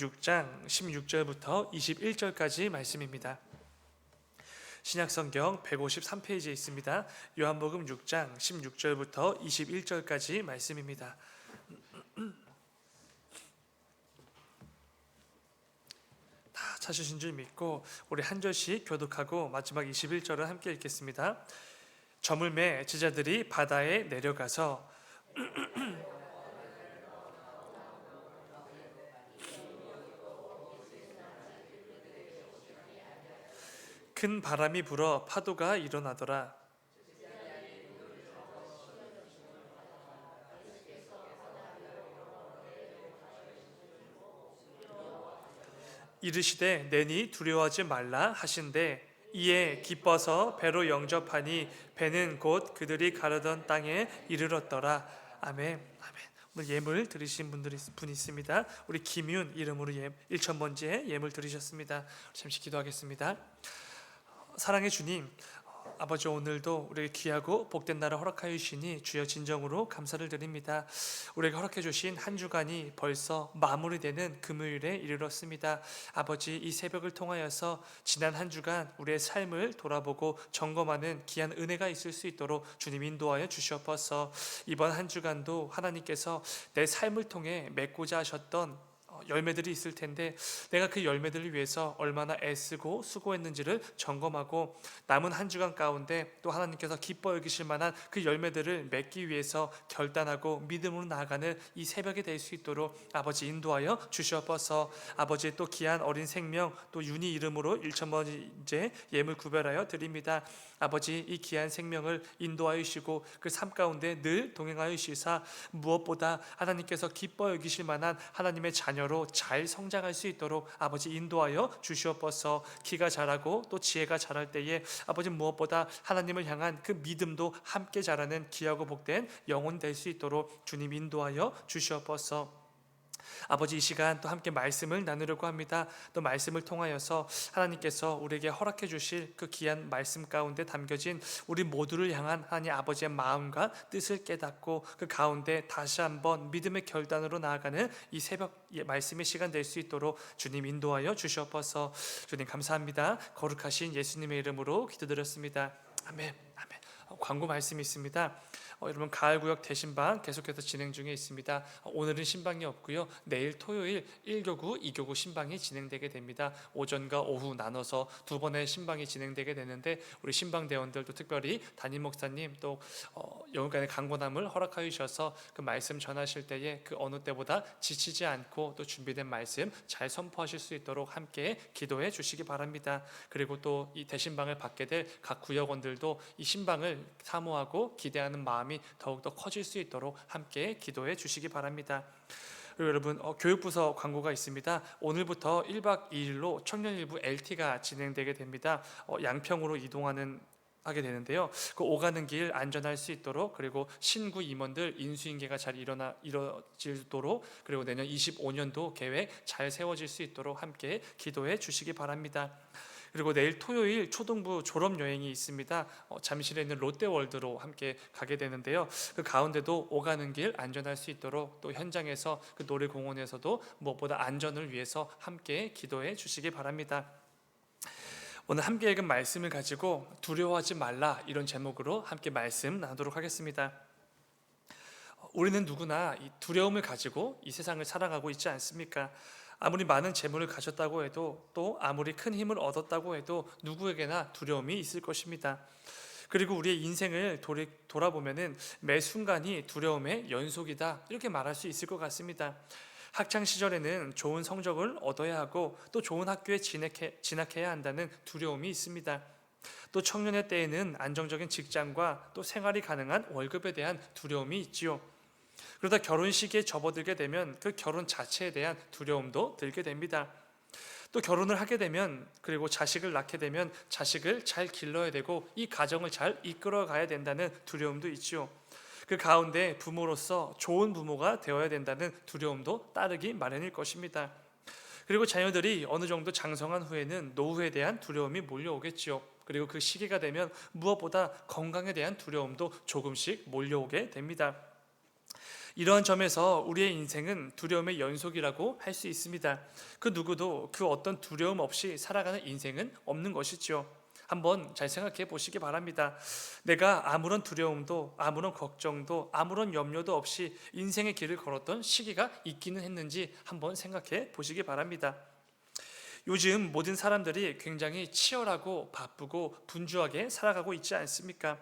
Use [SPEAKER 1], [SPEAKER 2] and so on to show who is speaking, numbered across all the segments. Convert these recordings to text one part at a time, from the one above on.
[SPEAKER 1] 6장 16절부터 21절까지 말씀입니다. 신약성경 153페이지에 있습니다. 요한복음 6장 16절부터 21절까지 말씀입니다. 다 찾으신 줄 믿고 우리 한 절씩 교독하고 마지막 21절을 함께 읽겠습니다. 저물매 제자들이 바다에 내려가서 큰 바람이 불어 파도가 일어나더라. 이르시되 내니 두려워하지 말라 하신대 이에 기뻐서 배로 영접하니 배는 곧 그들이 가려던 땅에 이르렀더라. 아멘. 아멘. 오늘 예물 드리신 분 있습니다. 우리 김윤 이름으로 1,000번째 예물 드리셨습니다. 잠시 기도하겠습니다. 사랑의 주님, 아버지 오늘도 우리에게 귀하고 복된 날을 허락하여 주시니 주여 진정으로 감사를 드립니다. 우리에게 허락해 주신 한 주간이 벌써 마무리되는 금요일에 이르렀습니다. 아버지 이 새벽을 통하여서 지난 한 주간 우리의 삶을 돌아보고 점검하는 귀한 은혜가 있을 수 있도록 주님 인도하여 주시옵소서. 이번 한 주간도 하나님께서 내 삶을 통해 맺고자 하셨던 열매들이 있을 텐데 내가 그 열매들을 위해서 얼마나 애쓰고 수고했는지를 점검하고 남은 한 주간 가운데 또 하나님께서 기뻐 여기실 만한 그 열매들을 맺기 위해서 결단하고 믿음으로 나아가는 이 새벽이 될 수 있도록 아버지 인도하여 주시옵소서. 아버지 또 귀한 어린 생명 또 윤희 이름으로 1,000번째 예물 구별하여 드립니다. 아버지 이 귀한 생명을 인도하여 주시고 그 삶 가운데 늘 동행하여 주시사 무엇보다 하나님께서 기뻐 여기실 만한 하나님의 자녀로 잘 성장할 수 있도록 아버지 인도하여 주시옵소서. 키가 자라고 또 지혜가 자랄 때에 아버지 무엇보다 하나님을 향한 그 믿음도 함께 자라는 귀하고 복된 영혼 될 수 있도록 주님 인도하여 주시옵소서. 아버지 이 시간 또 함께 말씀을 나누려고 합니다. 또 말씀을 통하여서 하나님께서 우리에게 허락해 주실 그 귀한 말씀 가운데 담겨진 우리 모두를 향한 하나님 아버지의 마음과 뜻을 깨닫고 그 가운데 다시 한번 믿음의 결단으로 나아가는 이 새벽 말씀의 시간 될 수 있도록 주님 인도하여 주시옵소서. 주님 감사합니다. 거룩하신 예수님의 이름으로 기도드렸습니다. 아멘. 아멘. 광고 말씀이 있습니다. 여러분 가을구역 대신방 계속해서 진행 중에 있습니다. 오늘은 신방이 없고요. 내일 토요일 1교구, 2교구 신방이 진행되게 됩니다. 오전과 오후 나눠서 두 번의 신방이 진행되게 되는데 우리 신방 대원들도 특별히 담임 목사님 또 영육간의 강권함을 허락하여 주셔서 그 말씀 전하실 때에 그 어느 때보다 지치지 않고 또 준비된 말씀 잘 선포하실 수 있도록 함께 기도해 주시기 바랍니다. 그리고 또 이 대신방을 받게 될 각 구역원들도 이 신방을 사모하고 기대하는 마음이 더욱더 커질 수 있도록 함께 기도해 주시기 바랍니다. 그리고 여러분 교육부서 광고가 있습니다. 오늘부터 1박 2일로 청년일부 LT가 진행되게 됩니다. 양평으로 하게 되는데요. 그 오가는 길 안전할 수 있도록 그리고 신구 임원들 인수인계가 잘 이뤄지도록 그리고 내년 25년도 계획 잘 세워질 수 있도록 함께 기도해 주시기 바랍니다. 그리고 내일 토요일 초등부 졸업여행이 있습니다. 잠실에 있는 롯데월드로 함께 가게 되는데요. 그 가운데도 오가는 길 안전할 수 있도록 또 현장에서 그 놀이공원에서도 무엇보다 안전을 위해서 함께 기도해 주시기 바랍니다. 오늘 함께 읽은 말씀을 가지고 두려워하지 말라 이런 제목으로 함께 말씀 나누도록 하겠습니다. 우리는 누구나 이 두려움을 가지고 이 세상을 살아가고 있지 않습니까? 아무리 많은 재물을 가졌다고 해도 또 아무리 큰 힘을 얻었다고 해도 누구에게나 두려움이 있을 것입니다. 그리고 우리의 인생을 돌아보면은 매 순간이 두려움의 연속이다 이렇게 말할 수 있을 것 같습니다. 학창 시절에는 좋은 성적을 얻어야 하고 또 좋은 학교에 진학해야 한다는 두려움이 있습니다. 또 청년의 때에는 안정적인 직장과 또 생활이 가능한 월급에 대한 두려움이 있지요. 그러다 결혼 시기에 접어들게 되면 그 결혼 자체에 대한 두려움도 들게 됩니다. 또 결혼을 하게 되면 그리고 자식을 낳게 되면 자식을 잘 길러야 되고 이 가정을 잘 이끌어 가야 된다는 두려움도 있지요. 그 가운데 부모로서 좋은 부모가 되어야 된다는 두려움도 따르기 마련일 것입니다. 그리고 자녀들이 어느 정도 장성한 후에는 노후에 대한 두려움이 몰려오겠지요. 그리고 그 시기가 되면 무엇보다 건강에 대한 두려움도 조금씩 몰려오게 됩니다. 이러한 점에서 우리의 인생은 두려움의 연속이라고 할 수 있습니다. 그 누구도 그 어떤 두려움 없이 살아가는 인생은 없는 것이죠. 한번 잘 생각해 보시기 바랍니다. 내가 아무런 두려움도 아무런 걱정도 아무런 염려도 없이 인생의 길을 걸었던 시기가 있기는 했는지 한번 생각해 보시기 바랍니다. 요즘 모든 사람들이 굉장히 치열하고 바쁘고 분주하게 살아가고 있지 않습니까?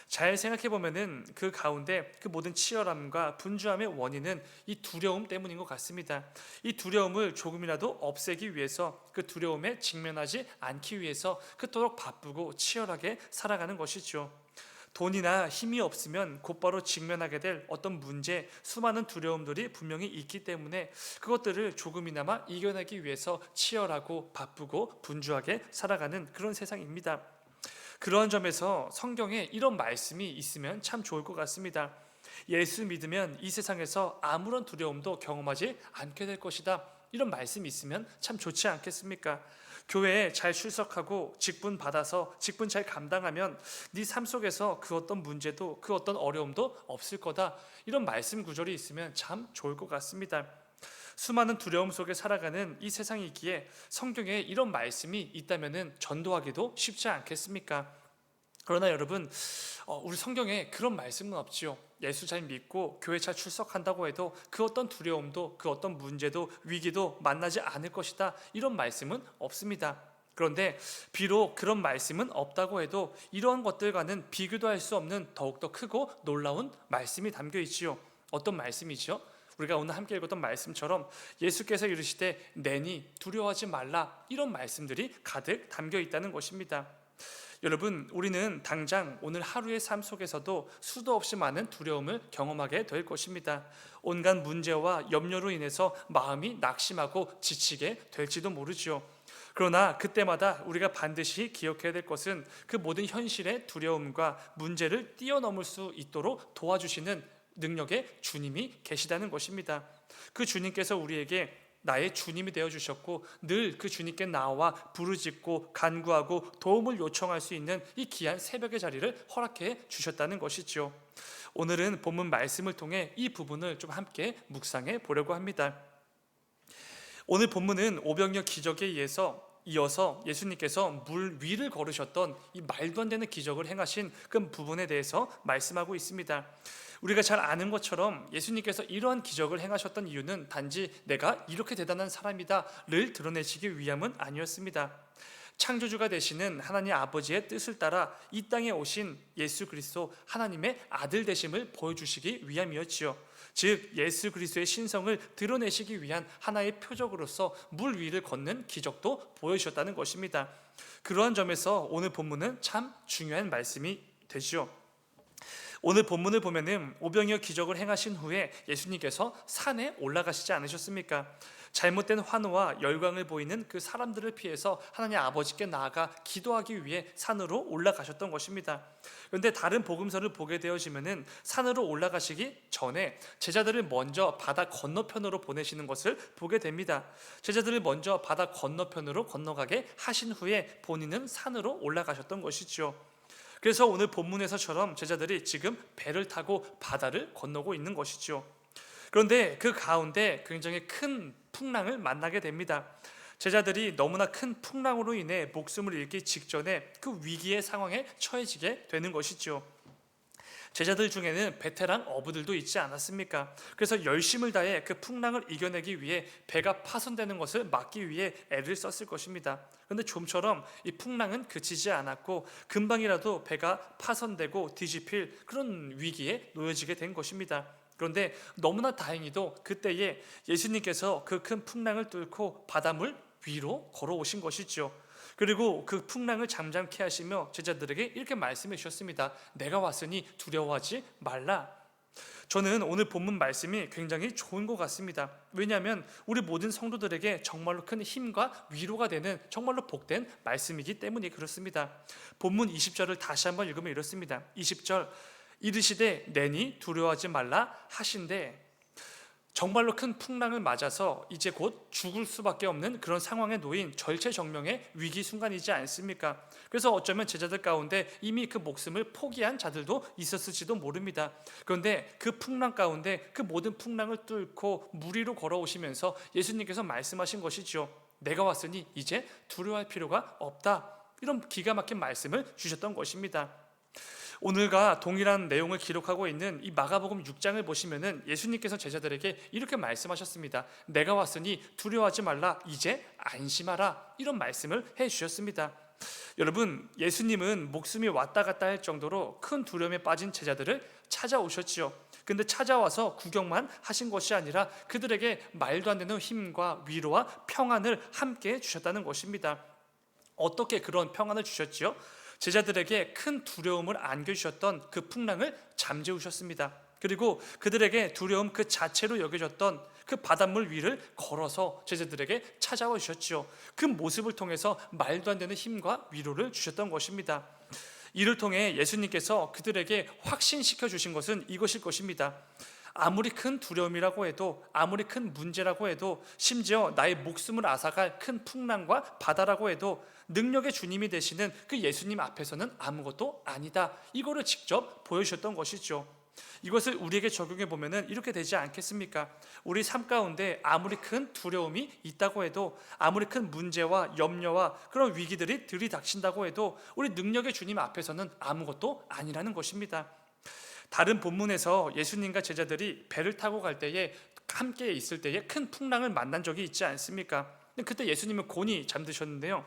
[SPEAKER 1] 잘 생각해 보면은 그 가운데 그 모든 치열함과 분주함의 원인은 이 두려움 때문인 것 같습니다. 이 두려움을 조금이라도 없애기 위해서, 그 두려움에 직면하지 않기 위해서 그토록 바쁘고 치열하게 살아가는 것이죠. 돈이나 힘이 없으면 곧바로 직면하게 될 어떤 문제, 수많은 두려움들이 분명히 있기 때문에 그것들을 조금이나마 이겨내기 위해서 치열하고 바쁘고 분주하게 살아가는 그런 세상입니다. 그러한 점에서 성경에 이런 말씀이 있으면 참 좋을 것 같습니다. 예수 믿으면 이 세상에서 아무런 두려움도 경험하지 않게 될 것이다. 이런 말씀이 있으면 참 좋지 않겠습니까? 교회에 잘 출석하고 직분 받아서 직분 잘 감당하면 네 삶 속에서 그 어떤 문제도 그 어떤 어려움도 없을 거다. 이런 말씀 구절이 있으면 참 좋을 것 같습니다. 수많은 두려움 속에 살아가는 이 세상이기에 성경에 이런 말씀이 있다면 전도하기도 쉽지 않겠습니까? 그러나 여러분, 우리 성경에 그런 말씀은 없지요. 예수 잘 믿고 교회 잘 출석한다고 해도 그 어떤 두려움도 그 어떤 문제도 위기도 만나지 않을 것이다. 이런 말씀은 없습니다. 그런데 비록 그런 말씀은 없다고 해도 이러한 것들과는 비교도 할 수 없는 더욱더 크고 놀라운 말씀이 담겨 있지요. 어떤 말씀이죠? 우리가 오늘 함께 읽었던 말씀처럼 예수께서 이르시되 내니 두려워하지 말라, 이런 말씀들이 가득 담겨 있다는 것입니다. 여러분, 우리는 당장 오늘 하루의 삶 속에서도 수도 없이 많은 두려움을 경험하게 될 것입니다. 온갖 문제와 염려로 인해서 마음이 낙심하고 지치게 될지도 모르죠. 그러나 그때마다 우리가 반드시 기억해야 될 것은 그 모든 현실의 두려움과 문제를 뛰어넘을 수 있도록 도와주시는 능력의 주님이 계시다는 것입니다. 그 주님께서 우리에게 나의 주님이 되어주셨고 늘 그 주님께 나와 부르짖고 간구하고 도움을 요청할 수 있는 이 귀한 새벽의 자리를 허락해 주셨다는 것이죠. 오늘은 본문 말씀을 통해 이 부분을 좀 함께 묵상해 보려고 합니다. 오늘 본문은 오병이어 기적에 이어서 예수님께서 물 위를 걸으셨던 이 말도 안 되는 기적을 행하신 그 부분에 대해서 말씀하고 있습니다. 우리가 잘 아는 것처럼 예수님께서 이러한 기적을 행하셨던 이유는 단지 내가 이렇게 대단한 사람이다를 드러내시기 위함은 아니었습니다. 창조주가 되시는 하나님 아버지의 뜻을 따라 이 땅에 오신 예수 그리스도 하나님의 아들 되심을 보여주시기 위함이었지요. 즉 예수 그리스도의 신성을 드러내시기 위한 하나의 표적으로서 물 위를 걷는 기적도 보여주셨다는 것입니다. 그러한 점에서 오늘 본문은 참 중요한 말씀이 되죠. 오늘 본문을 보면은 오병이어 기적을 행하신 후에 예수님께서 산에 올라가시지 않으셨습니까? 잘못된 환호와 열광을 보이는 그 사람들을 피해서 하나님 아버지께 나아가 기도하기 위해 산으로 올라가셨던 것입니다. 그런데 다른 복음서를 보게 되어지면은 산으로 올라가시기 전에 제자들을 먼저 바다 건너편으로 보내시는 것을 보게 됩니다. 제자들을 먼저 바다 건너편으로 건너가게 하신 후에 본인은 산으로 올라가셨던 것이죠. 그래서 오늘 본문에서처럼 제자들이 지금 배를 타고 바다를 건너고 있는 것이죠. 그런데 그 가운데 굉장히 큰 풍랑을 만나게 됩니다. 제자들이 너무나 큰 풍랑으로 인해 목숨을 잃기 직전에 그 위기의 상황에 처해지게 되는 것이죠. 제자들 중에는 베테랑 어부들도 있지 않았습니까? 그래서 열심을 다해 그 풍랑을 이겨내기 위해 배가 파손되는 것을 막기 위해 애를 썼을 것입니다. 그런데 좀처럼 이 풍랑은 그치지 않았고 금방이라도 배가 파손되고 뒤집힐 그런 위기에 놓여지게 된 것입니다. 그런데 너무나 다행히도 그때에 예수님께서 그 큰 풍랑을 뚫고 바닷물 위로 걸어오신 것이죠. 그리고 그 풍랑을 잠잠케 하시며 제자들에게 이렇게 말씀해 주셨습니다. 내가 왔으니 두려워하지 말라. 저는 오늘 본문 말씀이 굉장히 좋은 것 같습니다. 왜냐하면 우리 모든 성도들에게 정말로 큰 힘과 위로가 되는 정말로 복된 말씀이기 때문에 그렇습니다. 본문 20절을 다시 한번 읽으면 이렇습니다. 20절 이르시되 내니 두려워하지 말라 하신대. 정말로 큰 풍랑을 맞아서 이제 곧 죽을 수밖에 없는 그런 상황에 놓인 절체절명의 위기 순간이지 않습니까? 그래서 어쩌면 제자들 가운데 이미 그 목숨을 포기한 자들도 있었을지도 모릅니다. 그런데 그 풍랑 가운데 그 모든 풍랑을 뚫고 물 위로 걸어오시면서 예수님께서 말씀하신 것이죠. 내가 왔으니 이제 두려워할 필요가 없다. 이런 기가 막힌 말씀을 주셨던 것입니다. 오늘과 동일한 내용을 기록하고 있는 이 마가복음 6장을 보시면은 예수님께서 제자들에게 이렇게 말씀하셨습니다. 내가 왔으니 두려워하지 말라, 이제 안심하라. 이런 말씀을 해 주셨습니다. 여러분, 예수님은 목숨이 왔다 갔다 할 정도로 큰 두려움에 빠진 제자들을 찾아오셨지요. 근데 찾아와서 구경만 하신 것이 아니라 그들에게 말도 안 되는 힘과 위로와 평안을 함께 주셨다는 것입니다. 어떻게 그런 평안을 주셨지요? 제자들에게 큰 두려움을 안겨주셨던 그 풍랑을 잠재우셨습니다. 그리고 그들에게 두려움 그 자체로 여겨졌던 그 바닷물 위를 걸어서 제자들에게 찾아와 주셨죠. 그 모습을 통해서 말도 안 되는 힘과 위로를 주셨던 것입니다. 이를 통해 예수님께서 그들에게 확신시켜 주신 것은 이것일 것입니다. 아무리 큰 두려움이라고 해도, 아무리 큰 문제라고 해도, 심지어 나의 목숨을 앗아갈 큰 풍랑과 바다라고 해도 능력의 주님이 되시는 그 예수님 앞에서는 아무것도 아니다. 이거를 직접 보여주셨던 것이죠. 이것을 우리에게 적용해 보면은 이렇게 되지 않겠습니까? 우리 삶 가운데 아무리 큰 두려움이 있다고 해도, 아무리 큰 문제와 염려와 그런 위기들이 들이닥친다고 해도 우리 능력의 주님 앞에서는 아무것도 아니라는 것입니다. 다른 본문에서 예수님과 제자들이 배를 타고 갈 때에 함께 있을 때에 큰 풍랑을 만난 적이 있지 않습니까? 그때 예수님은 곤히 잠드셨는데요.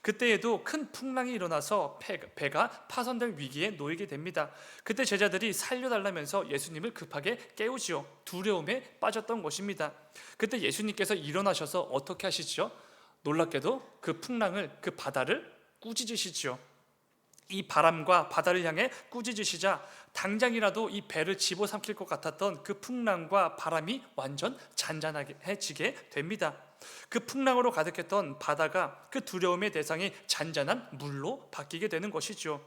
[SPEAKER 1] 그때에도 큰 풍랑이 일어나서 배가 파손될 위기에 놓이게 됩니다. 그때 제자들이 살려달라면서 예수님을 급하게 깨우지요. 두려움에 빠졌던 것입니다. 그때 예수님께서 일어나셔서 어떻게 하시죠? 놀랍게도 그 풍랑을, 그 바다를 꾸짖으시죠. 이 바람과 바다를 향해 꾸짖으시자 당장이라도 이 배를 집어삼킬 것 같았던 그 풍랑과 바람이 완전 잔잔해지게 됩니다. 그 풍랑으로 가득했던 바다가 그 두려움의 대상이 잔잔한 물로 바뀌게 되는 것이죠.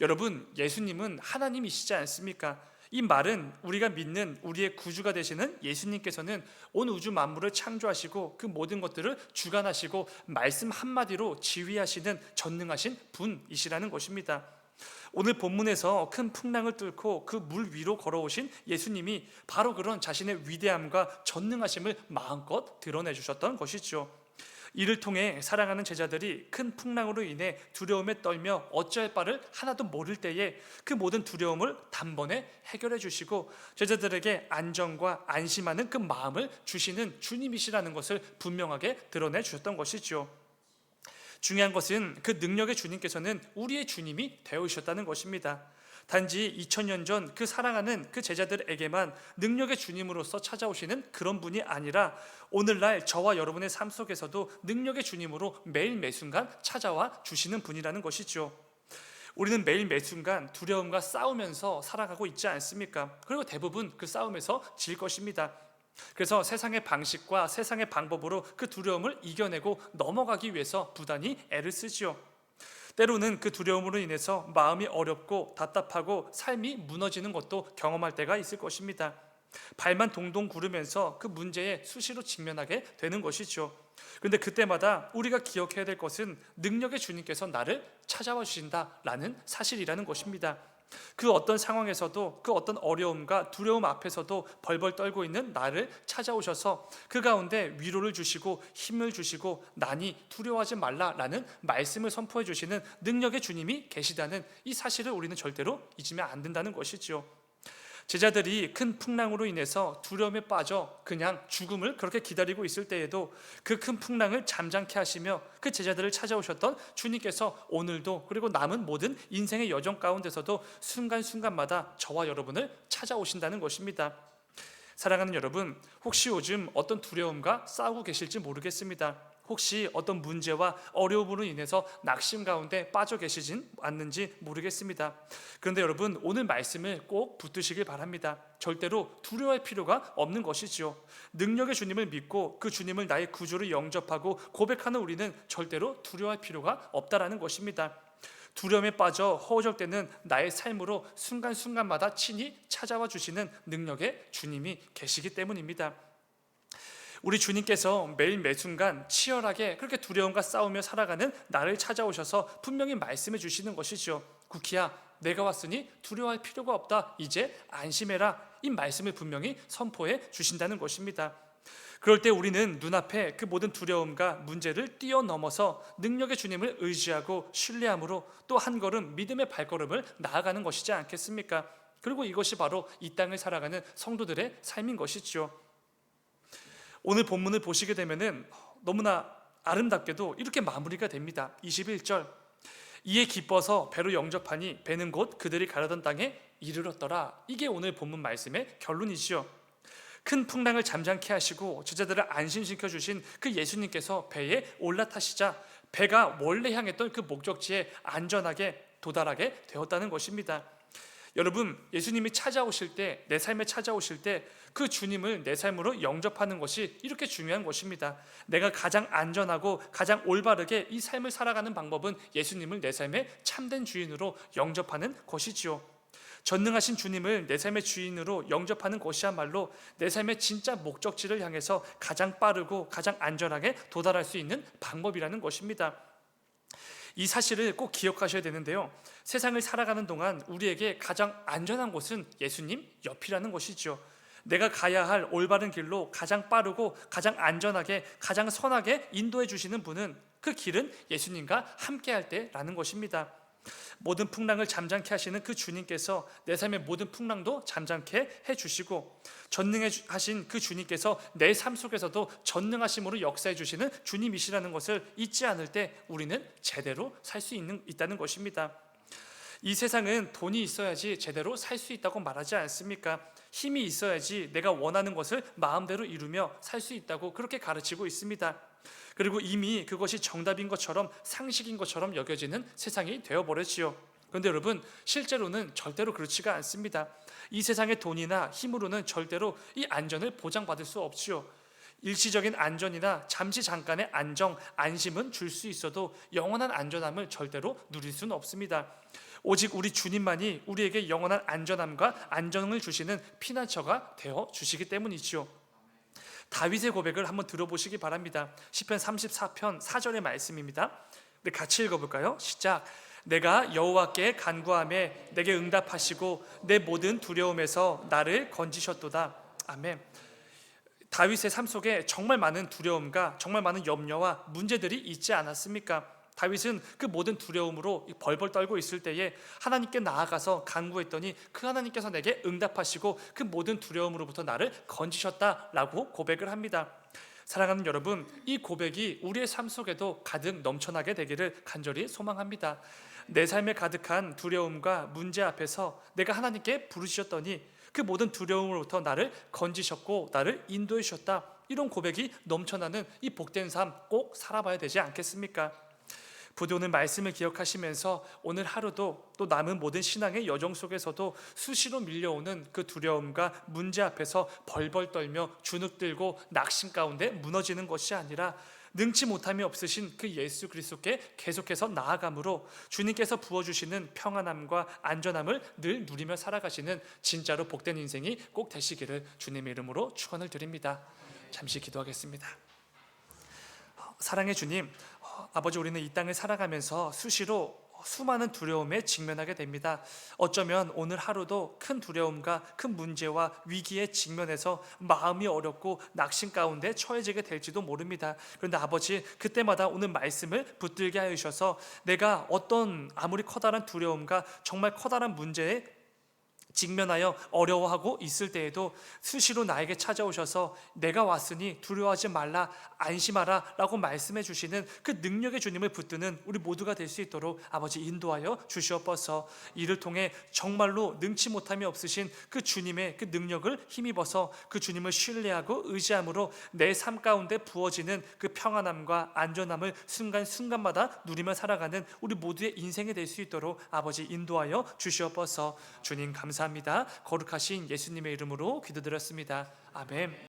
[SPEAKER 1] 여러분, 예수님은 하나님이시지 않습니까? 이 말은 우리가 믿는 우리의 구주가 되시는 예수님께서는 온 우주 만물을 창조하시고 그 모든 것들을 주관하시고 말씀 한마디로 지휘하시는 전능하신 분이시라는 것입니다. 오늘 본문에서 큰 풍랑을 뚫고 그 물 위로 걸어오신 예수님이 바로 그런 자신의 위대함과 전능하심을 마음껏 드러내 주셨던 것이죠. 이를 통해 사랑하는 제자들이 큰 풍랑으로 인해 두려움에 떨며 어찌할 바를 하나도 모를 때에 그 모든 두려움을 단번에 해결해 주시고 제자들에게 안정과 안심하는 그 마음을 주시는 주님이시라는 것을 분명하게 드러내 주셨던 것이죠. 중요한 것은 그 능력의 주님께서는 우리의 주님이 되어주셨다는 것입니다. 단지 2000년 전 그 사랑하는 그 제자들에게만 능력의 주님으로서 찾아오시는 그런 분이 아니라 오늘날 저와 여러분의 삶 속에서도 능력의 주님으로 매일 매순간 찾아와 주시는 분이라는 것이죠. 우리는 매일 매순간 두려움과 싸우면서 살아가고 있지 않습니까? 그리고 대부분 그 싸움에서 질 것입니다. 그래서 세상의 방식과 세상의 방법으로 그 두려움을 이겨내고 넘어가기 위해서 부단히 애를 쓰지요. 때로는 그 두려움으로 인해서 마음이 어렵고 답답하고 삶이 무너지는 것도 경험할 때가 있을 것입니다. 발만 동동 구르면서 그 문제에 수시로 직면하게 되는 것이죠. 그런데 그때마다 우리가 기억해야 될 것은 능력의 주님께서 나를 찾아와 주신다라는 사실이라는 것입니다. 그 어떤 상황에서도 그 어떤 어려움과 두려움 앞에서도 벌벌 떨고 있는 나를 찾아오셔서 그 가운데 위로를 주시고 힘을 주시고 나니 두려워하지 말라라는 말씀을 선포해 주시는 능력의 주님이 계시다는 이 사실을 우리는 절대로 잊으면 안 된다는 것이죠. 제자들이 큰 풍랑으로 인해서 두려움에 빠져 그냥 죽음을 그렇게 기다리고 있을 때에도 그 큰 풍랑을 잠잠케 하시며 그 제자들을 찾아오셨던 주님께서 오늘도 그리고 남은 모든 인생의 여정 가운데서도 순간순간마다 저와 여러분을 찾아오신다는 것입니다. 사랑하는 여러분, 혹시 요즘 어떤 두려움과 싸우고 계실지 모르겠습니다. 혹시 어떤 문제와 어려움으로 인해서 낙심 가운데 빠져 계시진 않는지 모르겠습니다. 그런데 여러분, 오늘 말씀을 꼭 붙드시길 바랍니다. 절대로 두려워할 필요가 없는 것이지요. 능력의 주님을 믿고 그 주님을 나의 구주로 영접하고 고백하는 우리는 절대로 두려워할 필요가 없다라는 것입니다. 두려움에 빠져 허우적대는 나의 삶으로 순간순간마다 친히 찾아와 주시는 능력의 주님이 계시기 때문입니다. 우리 주님께서 매일 매순간 치열하게 그렇게 두려움과 싸우며 살아가는 나를 찾아오셔서 분명히 말씀해 주시는 것이죠. 구키야, 내가 왔으니 두려워할 필요가 없다. 이제 안심해라. 이 말씀을 분명히 선포해 주신다는 것입니다. 그럴 때 우리는 눈앞에 그 모든 두려움과 문제를 뛰어넘어서 능력의 주님을 의지하고 신뢰함으로 또 한 걸음 믿음의 발걸음을 나아가는 것이지 않겠습니까? 그리고 이것이 바로 이 땅을 살아가는 성도들의 삶인 것이죠. 오늘 본문을 보시게 되면은 너무나 아름답게도 이렇게 마무리가 됩니다. 21절, 이에 기뻐서 배로 영접하니 배는 곧 그들이 가려던 땅에 이르렀더라. 이게 오늘 본문 말씀의 결론이지요. 큰 풍랑을 잠잠케 하시고 제자들을 안심시켜 주신 그 예수님께서 배에 올라타시자 배가 원래 향했던 그 목적지에 안전하게 도달하게 되었다는 것입니다. 여러분, 예수님이 찾아오실 때, 내 삶에 찾아오실 때 그 주님을 내 삶으로 영접하는 것이 이렇게 중요한 것입니다. 내가 가장 안전하고 가장 올바르게 이 삶을 살아가는 방법은 예수님을 내 삶의 참된 주인으로 영접하는 것이지요. 전능하신 주님을 내 삶의 주인으로 영접하는 것이야말로 내 삶의 진짜 목적지를 향해서 가장 빠르고 가장 안전하게 도달할 수 있는 방법이라는 것입니다. 이 사실을 꼭 기억하셔야 되는데요, 세상을 살아가는 동안 우리에게 가장 안전한 곳은 예수님 옆이라는 것이죠. 내가 가야 할 올바른 길로 가장 빠르고 가장 안전하게 가장 선하게 인도해 주시는 분은, 그 길은 예수님과 함께 할 때라는 것입니다. 모든 풍랑을 잠잠케 하시는 그 주님께서 내 삶의 모든 풍랑도 잠잠케 해주시고, 전능하신 그 주님께서 내 삶 속에서도 전능하심으로 역사해 주시는 주님이시라는 것을 잊지 않을 때 우리는 제대로 살 수 있다는 것입니다. 이 세상은 돈이 있어야지 제대로 살 수 있다고 말하지 않습니까? 힘이 있어야지 내가 원하는 것을 마음대로 이루며 살 수 있다고 그렇게 가르치고 있습니다. 그리고 이미 그것이 정답인 것처럼 상식인 것처럼 여겨지는 세상이 되어버렸지요. 그런데 여러분, 실제로는 절대로 그렇지가 않습니다. 이 세상의 돈이나 힘으로는 절대로 이 안전을 보장받을 수 없지요. 일시적인 안전이나 잠시 잠깐의 안정, 안심은 줄 수 있어도 영원한 안전함을 절대로 누릴 수는 없습니다. 오직 우리 주님만이 우리에게 영원한 안전함과 안정을 주시는 피난처가 되어 주시기 때문이지요. 다윗의 고백을 한번 들어보시기 바랍니다. 시편 34편 4절의 말씀입니다. 우리 같이 읽어볼까요? 시작. 내가 여호와께 간구하매 내게 응답하시고 내 모든 두려움에서 나를 건지셨도다. 아멘. 다윗의 삶 속에 정말 많은 두려움과 정말 많은 염려와 문제들이 있지 않았습니까? 다윗은 그 모든 두려움으로 벌벌 떨고 있을 때에 하나님께 나아가서 간구했더니 그 하나님께서 내게 응답하시고 그 모든 두려움으로부터 나를 건지셨다라고 고백을 합니다. 사랑하는 여러분, 이 고백이 우리의 삶 속에도 가득 넘쳐나게 되기를 간절히 소망합니다. 내 삶에 가득한 두려움과 문제 앞에서 내가 하나님께 부르셨더니 그 모든 두려움으로부터 나를 건지셨고 나를 인도해 주셨다. 이런 고백이 넘쳐나는 이 복된 삶 꼭 살아봐야 되지 않겠습니까? 부디 오늘 말씀을 기억하시면서 오늘 하루도 또 남은 모든 신앙의 여정 속에서도 수시로 밀려오는 그 두려움과 문제 앞에서 벌벌 떨며 주눅들고 낙심 가운데 무너지는 것이 아니라 능치 못함이 없으신 그 예수 그리스도께 계속해서 나아감으로 주님께서 부어주시는 평안함과 안전함을 늘 누리며 살아가시는 진짜로 복된 인생이 꼭 되시기를 주님의 이름으로 축원을 드립니다. 잠시 기도하겠습니다. 사랑의 주님, 아버지, 우리는 이 땅을 살아가면서 수시로 수많은 두려움에 직면하게 됩니다. 어쩌면 오늘 하루도 큰 두려움과 큰 문제와 위기에 직면해서 마음이 어렵고 낙심 가운데 처해지게 될지도 모릅니다. 그런데 아버지, 그때마다 오늘 말씀을 붙들게 하여 주셔서 내가 어떤 아무리 커다란 두려움과 정말 커다란 문제에 직면하여 어려워하고 있을 때에도 수시로 나에게 찾아오셔서 내가 왔으니 두려워하지 말라, 안심하라 라고 말씀해 주시는 그 능력의 주님을 붙드는 우리 모두가 될 수 있도록 아버지 인도하여 주시옵소서. 이를 통해 정말로 능치 못함이 없으신 그 주님의 그 능력을 힘입어서 그 주님을 신뢰하고 의지함으로 내 삶 가운데 부어지는 그 평안함과 안전함을 순간순간마다 누리며 살아가는 우리 모두의 인생이 될 수 있도록 아버지 인도하여 주시옵소서. 주님 감사합니다. 거룩하신 예수님의 이름으로 기도드렸습니다. 아멘.